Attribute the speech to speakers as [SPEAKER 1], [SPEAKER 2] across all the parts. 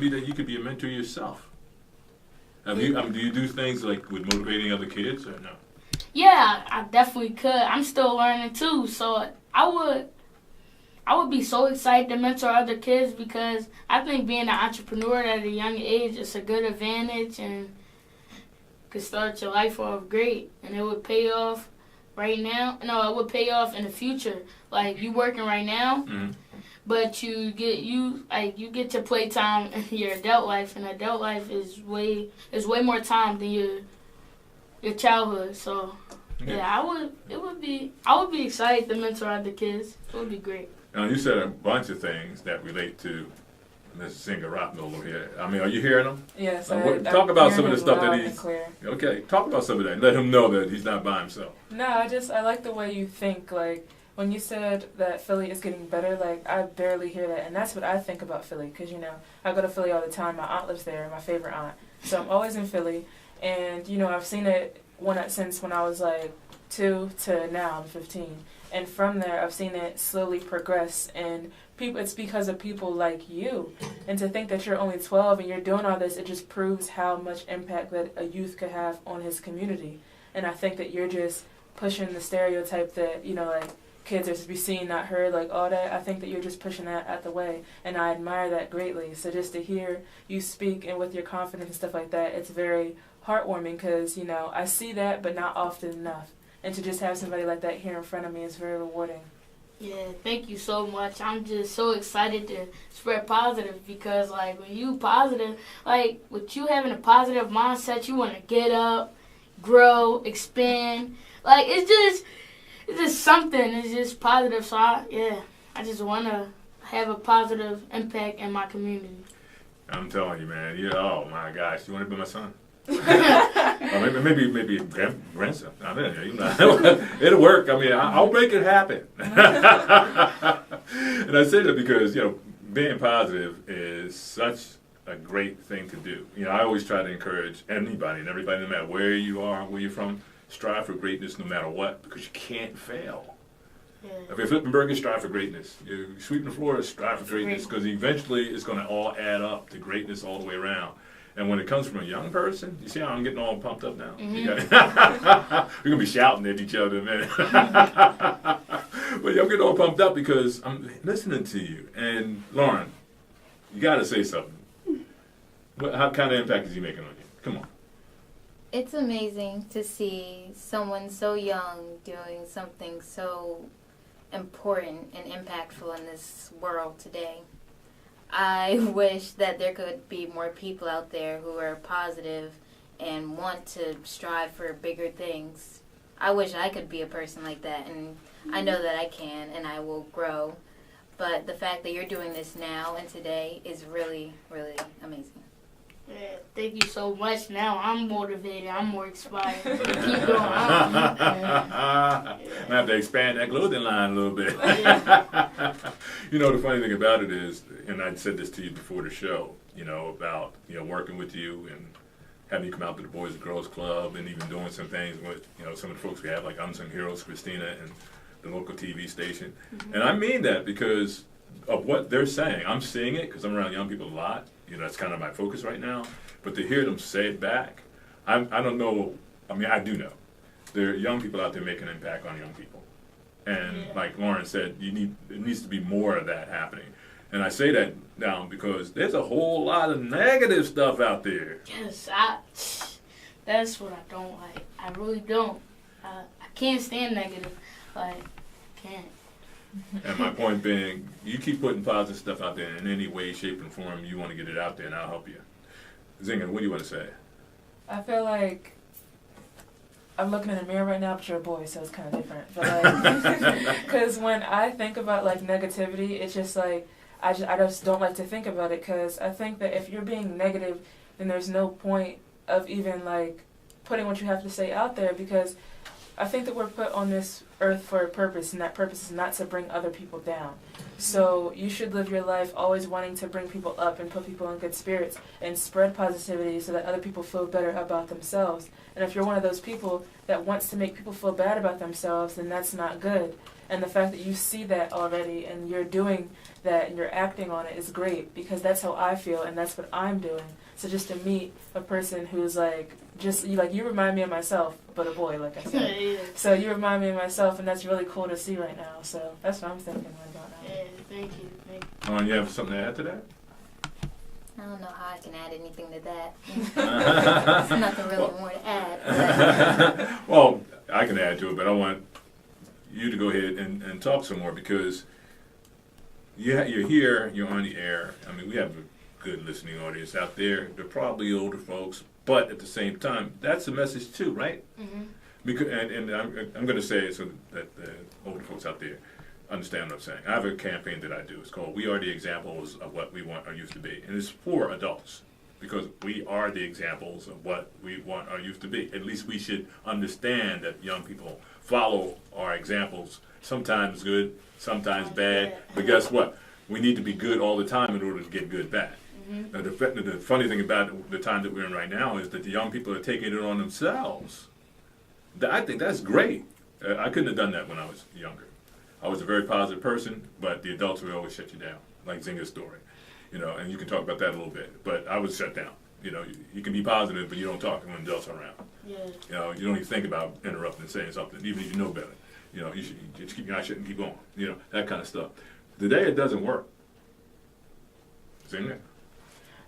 [SPEAKER 1] me that you could be a mentor yourself. Do you do things like with motivating other kids or no?
[SPEAKER 2] Yeah, I definitely could. I'm still learning too, so I would be so excited to mentor other kids because I think being an entrepreneur at a young age is a good advantage and could start your life off great, and it would pay off right now. No, it would pay off in the future. Like you working right now, but you get to play time in your adult life, and adult life is way more time than your childhood. So I would be excited to mentor other kids. It would be great.
[SPEAKER 1] Now you said a bunch of things that relate to Mr. Singer Rothnoller here. I mean, are you hearing him?
[SPEAKER 3] Yes.
[SPEAKER 1] Talk about some of the stuff that he's
[SPEAKER 3] clear.
[SPEAKER 1] Okay. Talk about some of that. Let him know that he's not by himself.
[SPEAKER 3] No, I like the way you think. Like when you said that Philly is getting better, like I barely hear that, and that's what I think about Philly because I go to Philly all the time. My aunt lives there, my favorite aunt, so I'm always in Philly, and I've seen it since when I was like 2 to now I'm 15. And from there, I've seen it slowly progress, and it's because of people like you. And to think that you're only 12 and you're doing all this, it just proves how much impact that a youth could have on his community. And I think that you're just pushing the stereotype that, like kids are to be seen, not heard, like all that. I think that you're just pushing that out the way, and I admire that greatly. So just to hear you speak and with your confidence and stuff like that, it's very heartwarming because, I see that, but not often enough. And to just have somebody like that here in front of me is very rewarding.
[SPEAKER 2] Yeah, thank you so much. I'm just so excited to spread positive because, like, when you positive, like, with you having a positive mindset, you want to get up, grow, expand. Like, it's just something. It's just positive. So, I just want to have a positive impact in my community.
[SPEAKER 1] I'm telling you, man. Oh, my gosh. You want to be my son? Or maybe grandson. I mean, it'll work. I mean, I'll make it happen. And I say that because being positive is such a great thing to do. I always try to encourage anybody and everybody, no matter where you are, where you're from, strive for greatness no matter what, because you can't fail. Yeah. If you're flipping burgers, strive for greatness. You're sweeping the floor, strive for greatness, because eventually it's going to all add up to greatness all the way around. And when it comes from a young person, you see how I'm getting all pumped up now? We're going to be shouting at each other, man. But I'm getting all pumped up because I'm listening to you. And Lauren, you got to say something. How kind of impact is he making on you? Come on.
[SPEAKER 4] It's amazing to see someone so young doing something so important and impactful in this world today. I wish that there could be more people out there who are positive and want to strive for bigger things. I wish I could be a person like that, and I know that I can and I will grow. But the fact that you're doing this now and today is really, really amazing.
[SPEAKER 2] Yeah, thank you so much. Now I'm motivated. I'm more inspired. Keep going on.
[SPEAKER 1] I have to expand that clothing line a little bit. The funny thing about it is, and I said this to you before the show, about working with you and having you come out to the Boys and Girls Club and even doing some things with some of the folks we have, like Unsung Heroes, Christina, and the local TV station. Mm-hmm. And I mean that because of what they're saying. I'm seeing it because I'm around young people a lot. That's kind of my focus right now. But to hear them say it back, I don't know. I mean, I do know. There are young people out there making an impact on young people. And like Lauren said, there needs to be more of that happening. And I say that now because there's a whole lot of negative stuff out there.
[SPEAKER 2] Yes, that's what I don't like. I really don't. I can't stand negative. Can't.
[SPEAKER 1] And my point being, you keep putting positive stuff out there in any way, shape, and form you want to get it out there, and I'll help you. Zinger, what do you want to say?
[SPEAKER 3] I feel like I'm looking in the mirror right now, but you're a boy, so it's kind of different. But because when I think about negativity, it's just I just don't like to think about it because I think that if you're being negative, then there's no point of even putting what you have to say out there because I think that we're put on this earth for a purpose, and that purpose is not to bring other people down. So you should live your life always wanting to bring people up and put people in good spirits and spread positivity so that other people feel better about themselves. And if you're one of those people that wants to make people feel bad about themselves, then that's not good. And the fact that you see that already and you're doing that and you're acting on it is great, because that's how I feel and that's what I'm doing. So just to meet a person who's like, just you remind me of myself, but a boy, like I said.
[SPEAKER 2] Yeah.
[SPEAKER 3] So you remind me of myself, and that's really cool to see right now. So that's what I'm thinking right about now.
[SPEAKER 2] Yeah, thank you.
[SPEAKER 1] You have something to add to that?
[SPEAKER 4] I don't know how I can add anything to that. There's nothing really more to add.
[SPEAKER 1] Well, I can add to it, but I want you to go ahead and talk some more, because you're here, you're on the air. I mean, we have a good listening audience out there. They're probably older folks, but at the same time, that's a message too, right?
[SPEAKER 2] Mm-hmm.
[SPEAKER 1] Because, and I'm going to say it so that the older folks out there understand what I'm saying. I have a campaign that I do. It's called "We Are the Examples of What We Want Our Youth to Be," and it's for adults, because we are the examples of what we want our youth to be. At least we should understand that young people follow our examples. Sometimes good, sometimes bad. But guess what? We need to be good all the time in order to get good back.
[SPEAKER 2] Mm-hmm.
[SPEAKER 1] Now, the funny thing about the time that we're in right now is that the young people are taking it on themselves. I think that's great. I couldn't have done that when I was younger. I was a very positive person, but the adults would always shut you down, like Zinga's story. And you can talk about that a little bit. But I was shut down. You can be positive, but you don't talk when adults are around.
[SPEAKER 2] Yeah.
[SPEAKER 1] You don't even think about interrupting and saying something, even if you know better. You should just keep your eyes shut and keep going. That kind of stuff. Today it doesn't work. Zinga?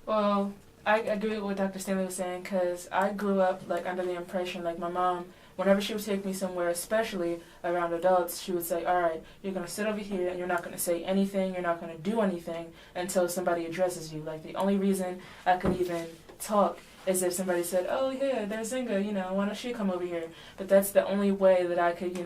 [SPEAKER 3] Well, I agree with what Dr. Stanley was saying, because I grew up under the impression, my mom, whenever she would take me somewhere, especially around adults, she would say, all right, you're going to sit over here and you're not going to say anything, you're not going to do anything until somebody addresses you. The only reason I could even talk is if somebody said, oh yeah, there's Zinga, why don't she come over here? But that's the only way that I could,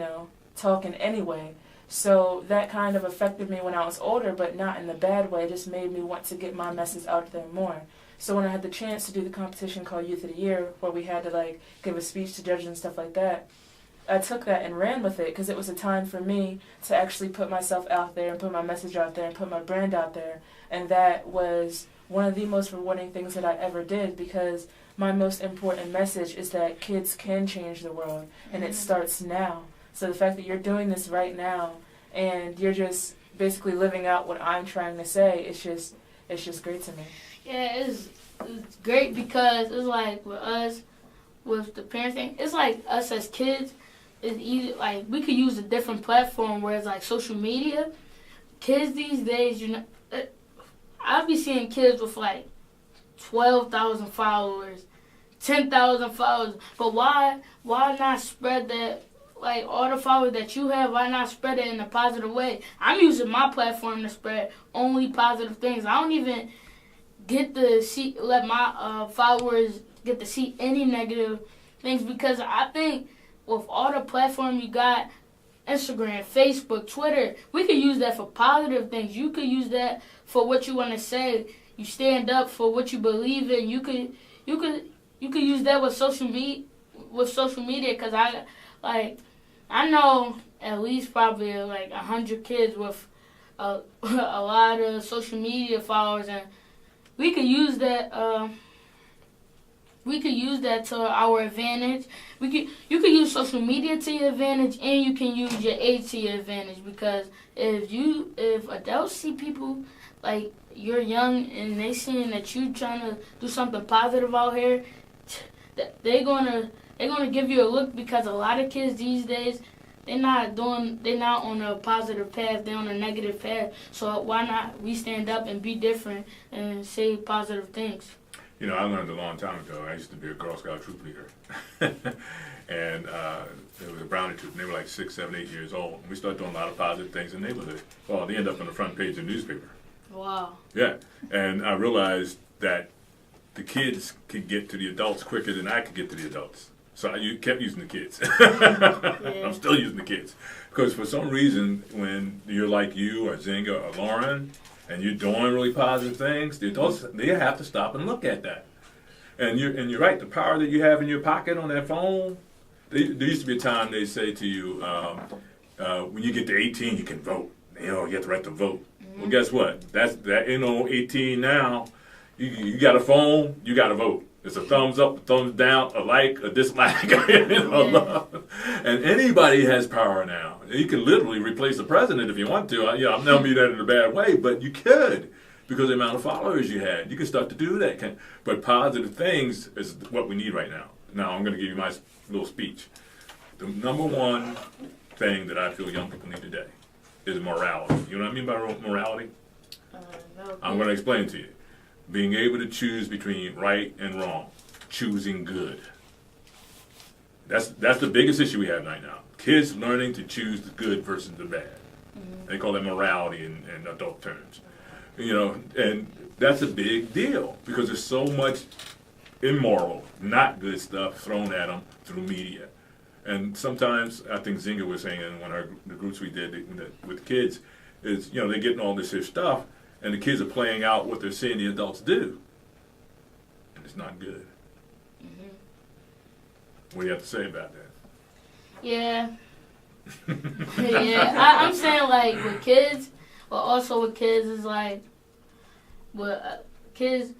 [SPEAKER 3] talk in any way. So that kind of affected me when I was older, but not in the bad way. It just made me want to get my message out there more. So when I had the chance to do the competition called Youth of the Year, where we had to give a speech to judges and stuff like that, I took that and ran with it, because it was a time for me to actually put myself out there and put my message out there and put my brand out there. And that was one of the most rewarding things that I ever did, because my most important message is that kids can change the world, and it starts now. So the fact that you're doing this right now and you're just basically living out what I'm trying to say, it's just great to me.
[SPEAKER 2] Yeah, it's great, because it's like with us, with the parents thing, it's like us as kids, it's easy, we could use a different platform, whereas social media, kids these days, I'll be seeing kids with 12,000 followers, 10,000 followers, but why not spread that? All the followers that you have, why not spread it in a positive way? I'm using my platform to spread only positive things. I don't even get to let my followers get to see any negative things, because I think with all the platform you got, Instagram, Facebook, Twitter, we could use that for positive things. You could use that for what you want to say. You stand up for what you believe in. You could use that with social media. Because I know at least probably 100 kids with a lot of social media followers, and we could use that. We could use that to our advantage. You could use social media to your advantage, and you can use your age to your advantage. Because if adults see people you're young and they seeing that you trying to do something positive out here, they're gonna give you a look, because a lot of kids these days, they're not on a positive path, they're on a negative path. So why not we stand up and be different and say positive things?
[SPEAKER 1] I learned a long time ago. I used to be a Girl Scout troop leader. And there was a Brownie troop, and they were 6, 7, 8 years old. And we started doing a lot of positive things in the neighborhood. Well, they end up on the front page of the newspaper.
[SPEAKER 2] Wow.
[SPEAKER 1] Yeah. And I realized that the kids could get to the adults quicker than I could get to the adults. So I kept using the kids.
[SPEAKER 2] Yeah.
[SPEAKER 1] I'm still using the kids. Because for some reason, when you're like you or Zinga or Lauren, and you're doing really positive things, the adults, they have to stop and look at that. And you're right, the power that you have in your pocket on that phone, there used to be a time they say to you, when you get to 18, you can vote. You have the right to vote. Mm-hmm. Well, guess what? That's 18 now. You got a phone, you got to vote. It's a thumbs up, a thumbs down, a like, a dislike, love. And anybody has power now. You can literally replace the president if you want to. I'm not mean that in a bad way, but you could because of the amount of followers you had. You can start to do that. But positive things is what we need right now. Now, I'm going to give you my little speech. The number one thing that I feel young people need today is morality. You know what I mean by morality?
[SPEAKER 4] No.
[SPEAKER 1] I'm going to explain to you. Being able to choose between right and wrong. Choosing good. That's the biggest issue we have right now. Kids learning to choose the good versus the bad. Mm-hmm. They call that morality in adult terms. And that's a big deal because there's so much immoral, not good stuff thrown at them through media. And sometimes, I think Zinga was saying in one of the groups we did with kids, is, they're getting all this here stuff, and the kids are playing out what they're seeing the adults do. And it's not good. Mm-hmm. What do you have to say about that?
[SPEAKER 2] Yeah. Yeah. I'm saying, like, with kids, but also with kids is like, with kids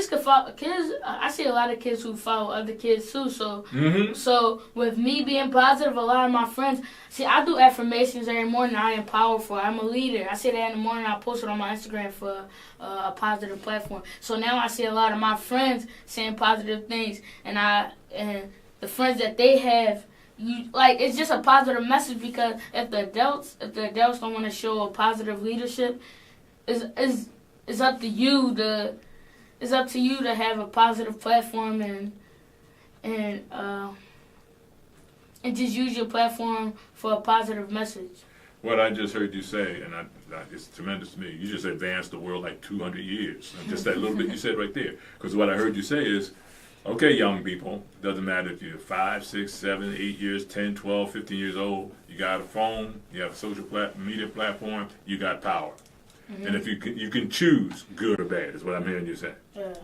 [SPEAKER 2] could follow kids. I see a lot of kids who follow other kids too. So, So with me being positive, a lot of my friends. See, I do affirmations every morning. I am powerful. I'm a leader. I say that in the morning. I post it on my Instagram for a positive platform. So now I see a lot of my friends saying positive things, and the friends that they have. It's just a positive message because if the adults don't want to show a positive leadership, it's up to you to have a positive platform and just use your platform for a positive message.
[SPEAKER 1] What I just heard you say, and it's tremendous to me. You just advanced the world like 200 years. And just that little bit you said right there. Because what I heard you say is, okay, young people, doesn't matter if you're 5, 6, 7, 8 years, 10, 12, 15 years old, you got a phone, you have a social media platform, you got power. Mm-hmm. And if you can choose good or bad, is what I'm hearing you say.
[SPEAKER 2] Yeah.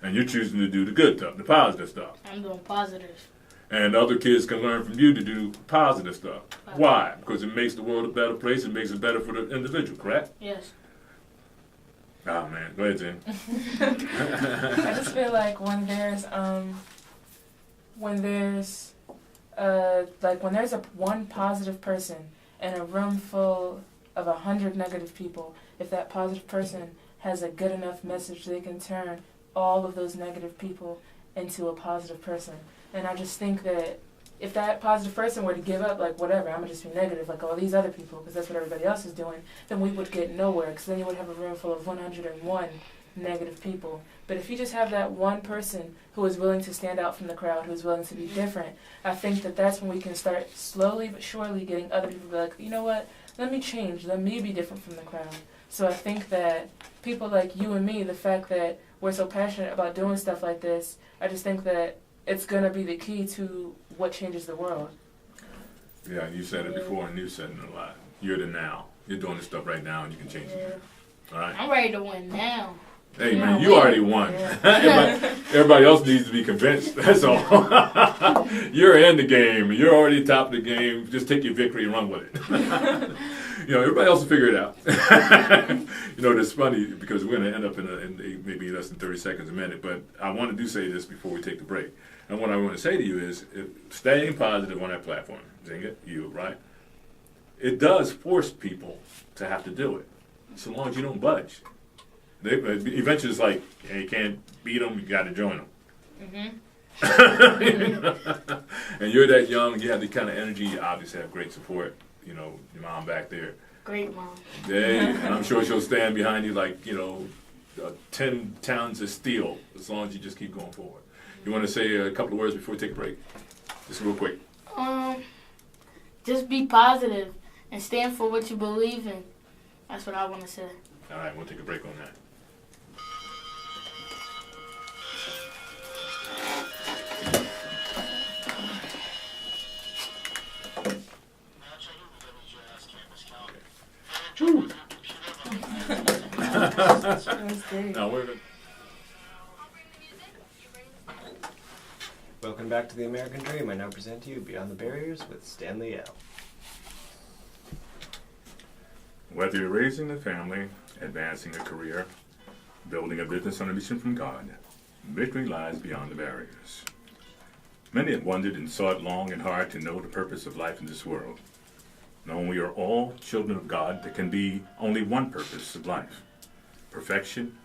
[SPEAKER 1] And you're choosing to do the good stuff, the positive stuff.
[SPEAKER 2] I'm doing positive.
[SPEAKER 1] And other kids can learn from you to do positive stuff. Why? Because it makes the world a better place, it makes it better for the individual, correct?
[SPEAKER 2] Yes.
[SPEAKER 1] Oh man, go ahead, Jen.
[SPEAKER 3] I just feel like when there's one positive person in a room full of 100 negative people, if that positive person has a good enough message, they can turn all of those negative people into a positive person. And I just think that if that positive person were to give up, like, whatever, I'm going to just be negative, like all these other people, because that's what everybody else is doing, then we would get nowhere, because then you would have a room full of 101 negative people. But if you just have that one person who is willing to stand out from the crowd, who is willing to be different, I think that that's when we can start slowly but surely getting other people to be like, you know what, let me change, let me be different from the crowd. So I think that people like you and me, the fact that we're so passionate about doing stuff like this, I just think that it's going to be the key to what changes the world.
[SPEAKER 1] Yeah, you said it before and you said it a lot. You're the now. You're doing this stuff right now and you can change it. All right?
[SPEAKER 2] I'm ready to win now.
[SPEAKER 1] Hey, man, you already won. Yeah. everybody else needs to be convinced. That's all. You're in the game. You're already top of the game. Just take your victory and run with it. Everybody else will figure it out. It's funny because we're going to end up in maybe less than 30 seconds a minute, but I want to say this before we take the break. And what I want to say to you is staying positive on that platform, Zinga, you, right? It does force people to have to do it, so long as you don't budge. Eventually it's like, hey, you can't beat them, you got to join them. Mm-hmm. And you're that young, you have the kind of energy, you obviously have great support. Your mom back there.
[SPEAKER 2] Great mom.
[SPEAKER 1] Yeah, and I'm sure she'll stand behind you like, 10 tons of steel, as long as you just keep going forward. You want to say a couple of words before we take a break? Just real quick.
[SPEAKER 2] Just be positive and stand for what you believe in. That's what I want to say.
[SPEAKER 1] All right, we'll take a break on that.
[SPEAKER 5] Welcome back to the American Dream. I now present to you Beyond the Barriers with Stanley L.
[SPEAKER 1] Whether you're raising a family, advancing a career, building a business on a mission from God, Victory lies beyond the barriers. Many have wondered and sought long and hard to know the purpose of life in this world. Knowing we are all children of God, there can be only one purpose of life: perfection,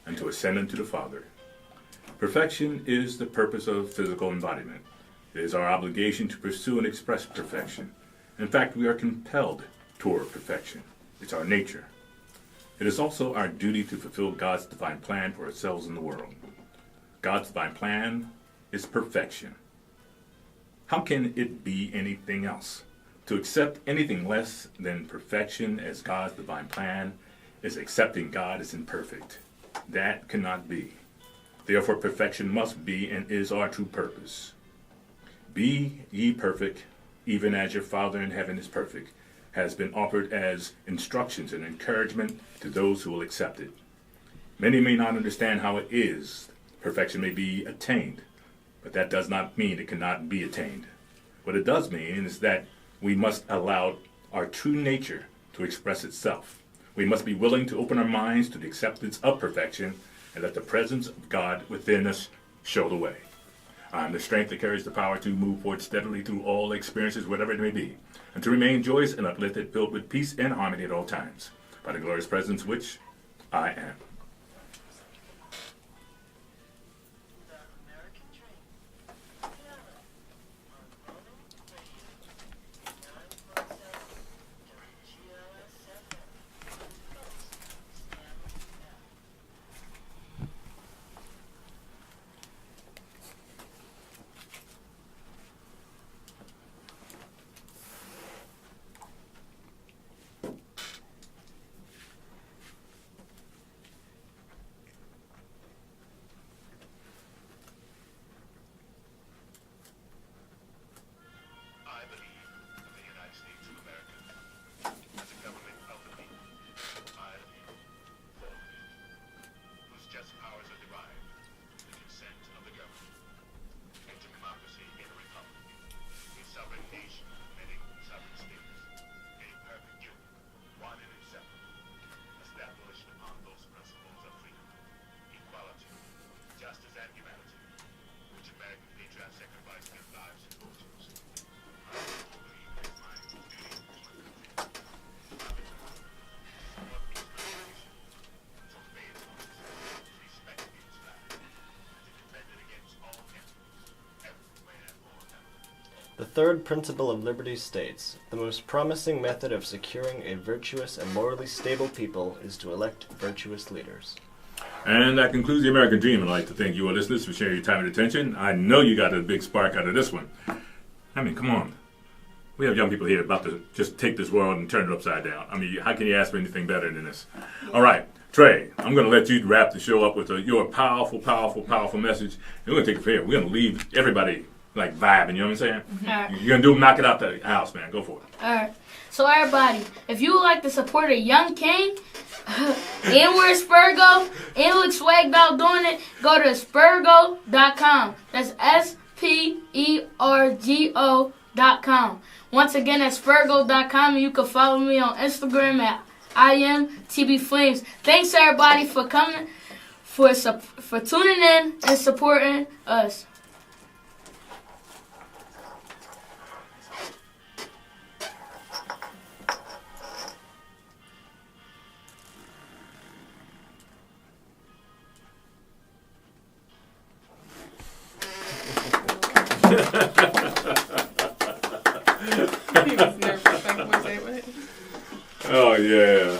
[SPEAKER 1] and to ascend unto the Father. Perfection is the purpose of physical embodiment. It is our obligation to pursue and express perfection. In fact, we are compelled toward perfection. It's our nature. It is also our duty to fulfill God's divine plan for ourselves in the world. God's divine plan is perfection. How can it be anything else? To accept anything less than perfection as God's divine plan is accepting God as imperfect. That cannot be. Therefore, perfection must be and is our true purpose. Be ye perfect, even as your Father in heaven is perfect, has been offered as instructions and encouragement to those who will accept it. Many may not understand how it is perfection may be attained, but that does not mean it cannot be attained. What it does mean is that we must allow our true nature to express itself. We must be willing to open our minds to the acceptance of perfection and let the presence of God within us show the way. I am the strength that carries the power to move forward steadily through all experiences, whatever it may be, and to remain joyous and uplifted, filled with peace and harmony at all times, by the glorious presence which I am.
[SPEAKER 5] The third principle of liberty states, the most promising method of securing a virtuous and morally stable people is to elect virtuous leaders.
[SPEAKER 1] And that concludes the American Dream. I'd like to thank you, our listeners, for sharing your time and attention. I know you got a big spark out of this one. I mean, come on. We have young people here about to just take this world and turn it upside down. I mean, how can you ask for anything better than this? All right, Trey, I'm going to let you wrap the show up with your powerful, powerful, powerful message. And we're going to take it from here. We're going to leave everybody like vibing, you know what I'm saying?
[SPEAKER 2] Right.
[SPEAKER 1] You're going to knock it out the house, man. Go for it.
[SPEAKER 2] All right. So everybody, if you would like to support a young king, and we're Spurgo, and look swagged out doing it, go to Spurgo.com. That's SPERGO.com. Once again, that's Spurgo.com, and you can follow me on Instagram at IMTBFlames. Thanks everybody for coming, for tuning in and supporting us.
[SPEAKER 3] He was nervous. Like, was it?
[SPEAKER 1] Oh, yeah.